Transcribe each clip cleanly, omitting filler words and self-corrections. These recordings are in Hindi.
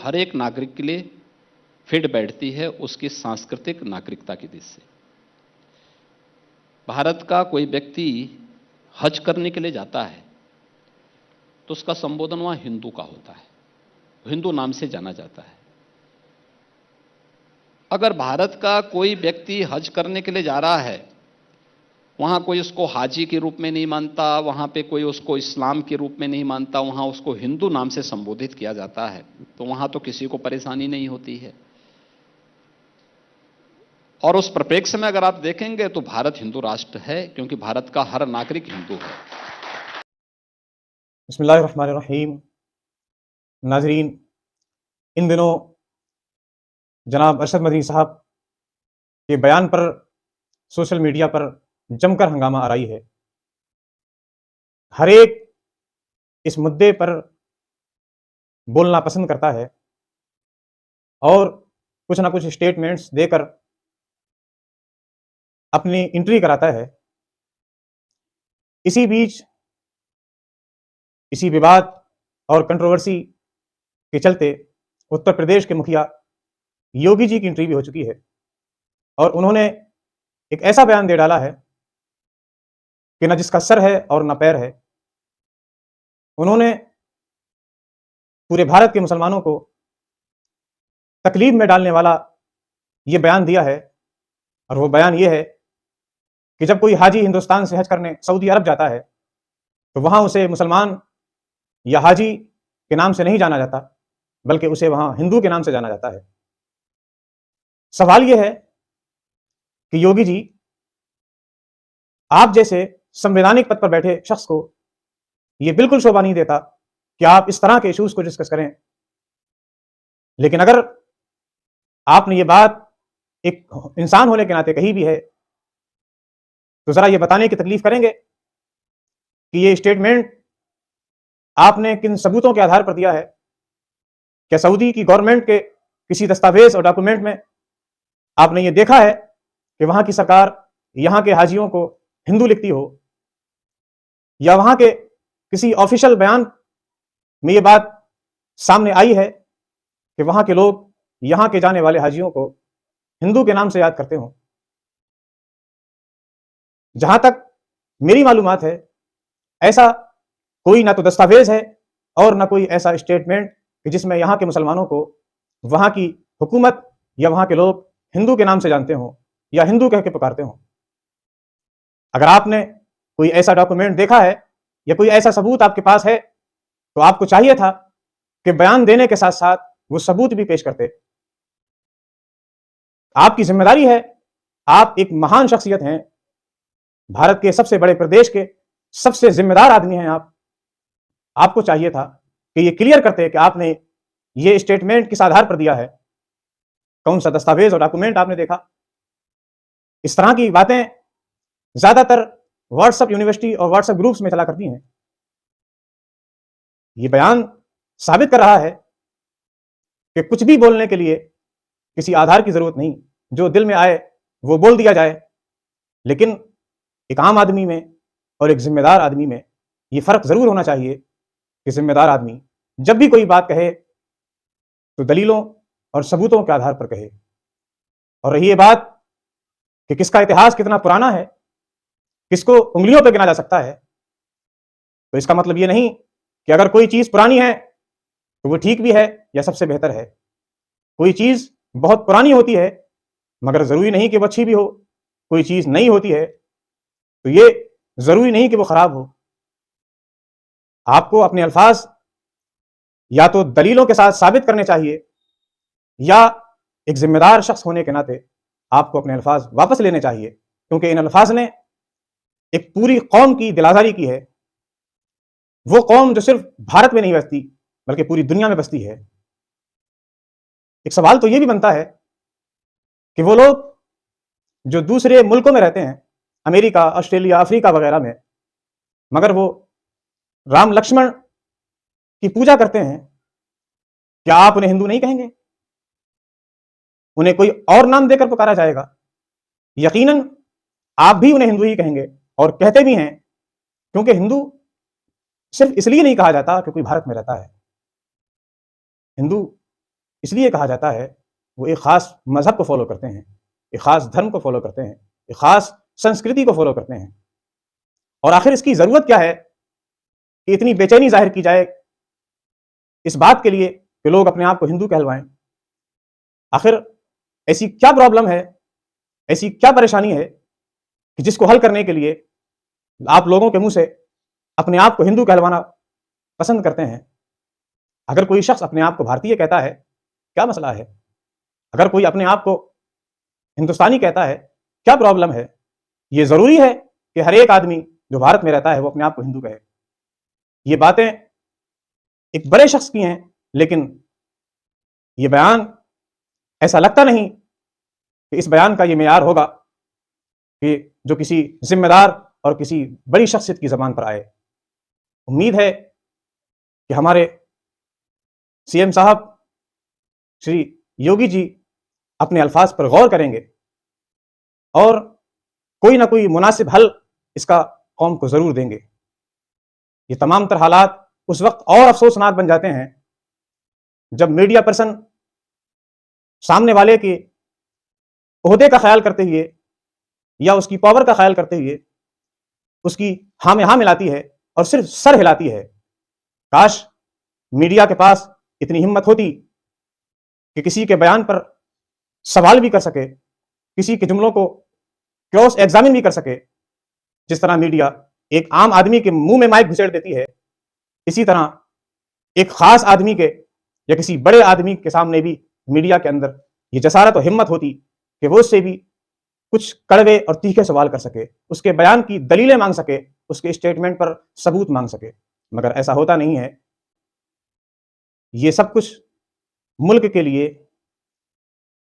हर एक नागरिक के लिए फिट बैठती है उसकी सांस्कृतिक नागरिकता की दिशा से। भारत का कोई व्यक्ति हज करने के लिए जाता है तो उसका संबोधन वहां हिंदू का होता है, हिंदू नाम से जाना जाता है। अगर भारत का कोई व्यक्ति हज करने के लिए जा रहा है, वहां कोई उसको हाजी के रूप में नहीं मानता, वहां पे कोई उसको इस्लाम के रूप में नहीं मानता, वहां उसको हिंदू नाम से संबोधित किया जाता है, तो वहां तो किसी को परेशानी नहीं होती है। और उस परिप्रेक्ष्य में अगर आप देखेंगे तो भारत हिंदू राष्ट्र है, क्योंकि भारत का हर नागरिक हिंदू है। बिस्मिल्लाहिर्रहमानिर्रहीम। नाजरीन, इन दिनों जनाब अरशद मदनी साहब के बयान पर सोशल मीडिया पर जमकर हंगामा आ रही है। हर एक इस मुद्दे पर बोलना पसंद करता है और कुछ ना कुछ स्टेटमेंट्स देकर अपनी एंट्री कराता है। इसी बीच इसी विवाद और कंट्रोवर्सी के चलते उत्तर प्रदेश के मुखिया योगी जी की एंट्री भी हो चुकी है और उन्होंने एक ऐसा बयान दे डाला है कि न जिसका सर है और न पैर है। उन्होंने पूरे भारत के मुसलमानों को तकलीफ में डालने वाला ये बयान दिया है और वो बयान ये है कि जब कोई हाजी हिंदुस्तान से हज करने सऊदी अरब जाता है तो वहां उसे मुसलमान या हाजी के नाम से नहीं जाना जाता, बल्कि उसे वहां हिंदू के नाम से जाना जाता है। सवाल यह है कि योगी जी, आप जैसे संवैधानिक पद पर बैठे शख्स को यह बिल्कुल शोभा नहीं देता कि आप इस तरह के इश्यूज को डिस्कस करें। लेकिन अगर आपने ये बात एक इंसान होने के नाते कही भी है तो जरा ये बताने की तकलीफ करेंगे कि ये स्टेटमेंट आपने किन सबूतों के आधार पर दिया है। क्या सऊदी की गवर्नमेंट के किसी दस्तावेज और डॉक्यूमेंट में आपने ये देखा है कि वहां की सरकार यहां के हाजियों को हिंदू लिखती हो, या वहां के किसी ऑफिशियल बयान में ये बात सामने आई है कि वहां के लोग यहां के जाने वाले हाजियों को हिंदू के नाम से याद करते हो? जहां तक मेरी मालूमात है, ऐसा कोई ना तो दस्तावेज है और ना कोई ऐसा स्टेटमेंट कि जिसमें यहां के मुसलमानों को वहां की हुकूमत या वहां के लोग हिंदू के नाम से जानते हो या हिंदू कह के पुकारते हो। अगर आपने कोई ऐसा डॉक्यूमेंट देखा है या कोई ऐसा सबूत आपके पास है तो आपको चाहिए था कि बयान देने के साथ साथ वो सबूत भी पेश करते। आपकी जिम्मेदारी है, आप एक महान शख्सियत हैं, भारत के सबसे बड़े प्रदेश के सबसे जिम्मेदार आदमी हैं आप। आपको चाहिए था कि ये क्लियर करते कि आपने ये स्टेटमेंट किस आधार पर दिया है, कौन सा दस्तावेज और डॉक्यूमेंट आपने देखा। इस तरह की बातें ज्यादातर व्हाट्सएप यूनिवर्सिटी और व्हाट्सएप ग्रुप्स में चला करती हैं। ये बयान साबित कर रहा है कि कुछ भी बोलने के लिए किसी आधार की जरूरत नहीं, जो दिल में आए वो बोल दिया जाए। लेकिन एक आम आदमी में और एक जिम्मेदार आदमी में ये फर्क जरूर होना चाहिए कि जिम्मेदार आदमी जब भी कोई बात कहे तो दलीलों और सबूतों के आधार पर कहे। और रही ये बात कि किसका इतिहास कितना पुराना है, किसको उंगलियों पर गिना जा सकता है, तो इसका मतलब ये नहीं कि अगर कोई चीज पुरानी है तो वो ठीक भी है या सबसे बेहतर है। कोई चीज बहुत पुरानी होती है मगर जरूरी नहीं कि वो अच्छी भी हो। कोई चीज नई होती है तो ये जरूरी नहीं कि वो खराब हो। आपको अपने अल्फाज या तो दलीलों के साथ साबित करने चाहिए, या एक जिम्मेदार शख्स होने के नाते आपको अपने अल्फाज वापस लेने चाहिए, क्योंकि इन अल्फाज ने एक पूरी कौम की दिल आजारी की है। वो कौम जो सिर्फ भारत में नहीं बसती बल्कि पूरी दुनिया में बसती है। एक सवाल तो ये भी बनता है कि वो लोग जो दूसरे मुल्कों में रहते हैं, अमेरिका, ऑस्ट्रेलिया, अफ्रीका वगैरह में, मगर वो राम लक्ष्मण की पूजा करते हैं, क्या आप उन्हें हिंदू नहीं कहेंगे? उन्हें कोई और नाम देकर पुकारा जाएगा? यकीनन आप भी उन्हें हिंदू ही कहेंगे और कहते भी हैं, क्योंकि हिंदू सिर्फ इसलिए नहीं कहा जाता कि कोई भारत में रहता है। हिंदू इसलिए कहा जाता है वो एक खास मजहब को फॉलो करते हैं, एक खास धर्म को फॉलो करते हैं, एक खास संस्कृति को फॉलो करते हैं। और आखिर इसकी जरूरत क्या है कि इतनी बेचैनी जाहिर की जाए इस बात के लिए कि लोग अपने आप को हिंदू कहलवाएं? आखिर ऐसी क्या प्रॉब्लम है, ऐसी क्या परेशानी है कि जिसको हल करने के लिए आप लोगों के मुंह से अपने आप को हिंदू कहलवाना पसंद करते हैं? अगर कोई शख्स अपने आप को भारतीय कहता है, क्या मसला है? अगर कोई अपने आप को हिंदुस्तानी कहता है, क्या प्रॉब्लम है? ये जरूरी है कि हर एक आदमी जो भारत में रहता है वो अपने आप को हिंदू कहे? ये बातें एक बड़े शख्स की हैं, लेकिन ये बयान ऐसा लगता नहीं कि इस बयान का ये मेयार होगा कि जो किसी जिम्मेदार और किसी बड़ी शख्सियत की जबान पर आए। उम्मीद है कि हमारे सीएम साहब श्री योगी जी अपने अल्फाज पर गौर करेंगे और कोई ना कोई मुनासिब हल इसका कौम को जरूर देंगे। ये तमाम तर हालात उस वक्त और अफसोसनाक बन जाते हैं जब मीडिया पर्सन सामने वाले के ओहदे का ख्याल करते हुए या उसकी पावर का ख्याल करते हुए उसकी हाँ में हाँ मिलाती है और सिर्फ सर हिलाती है। काश मीडिया के पास इतनी हिम्मत होती कि किसी के बयान पर सवाल भी कर सके, किसी के जुमलों को क्रॉस एग्जामिन भी कर सके। जिस तरह मीडिया एक आम आदमी के मुंह में माइक घुसेड़ देती है, इसी तरह एक खास आदमी के या किसी बड़े आदमी के सामने भी मीडिया के अंदर ये जसारत और हिम्मत होती कि वो उससे भी कुछ कड़वे और तीखे सवाल कर सके, उसके बयान की दलीलें मांग सके, उसके स्टेटमेंट पर सबूत मांग सके। मगर ऐसा होता नहीं है। ये सब कुछ मुल्क के लिए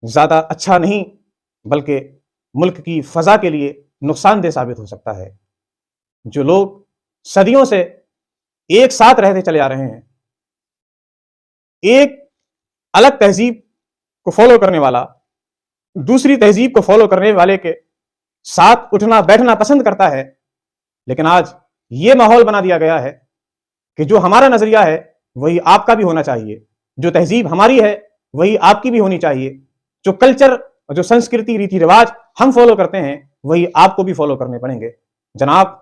ज्यादा अच्छा नहीं बल्कि मुल्क की फजा के लिए नुकसानदेह साबित हो सकता है। जो लोग सदियों से एक साथ रहते चले आ रहे हैं, एक अलग तहजीब को फॉलो करने वाला दूसरी तहजीब को फॉलो करने वाले के साथ उठना बैठना पसंद करता है, लेकिन आज यह माहौल बना दिया गया है कि जो हमारा नजरिया है वही आपका भी होना चाहिए, जो तहजीब हमारी है वही आपकी भी होनी चाहिए, जो कल्चर और जो संस्कृति रीति रिवाज हम फॉलो करते हैं वही आपको भी फॉलो करने पड़ेंगे। जनाब,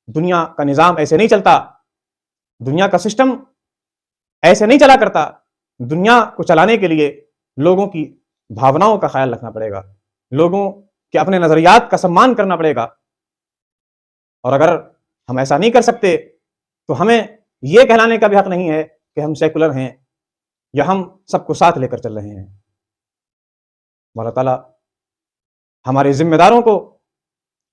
दुनिया का निजाम ऐसे नहीं चलता, दुनिया का सिस्टम ऐसे नहीं चला करता। दुनिया को चलाने के लिए लोगों की भावनाओं का ख्याल रखना पड़ेगा, लोगों के अपने नजरियात का सम्मान करना पड़ेगा। और अगर हम ऐसा नहीं कर सकते तो हमें यह कहलाने का भी हक नहीं है कि हम सेकुलर हैं या हम सबको साथ लेकर चल रहे हैं। अल्लाह ताला हमारे जिम्मेदारों को,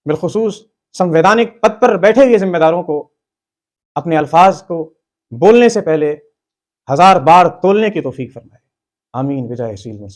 बिलखुसूस संवैधानिक पद पर बैठे हुए जिम्मेदारों को, अपने अल्फाज को बोलने से पहले 1000 बार तोलने की तौफीक फरमाए। आमीन बिजाह सील मुरसलीन।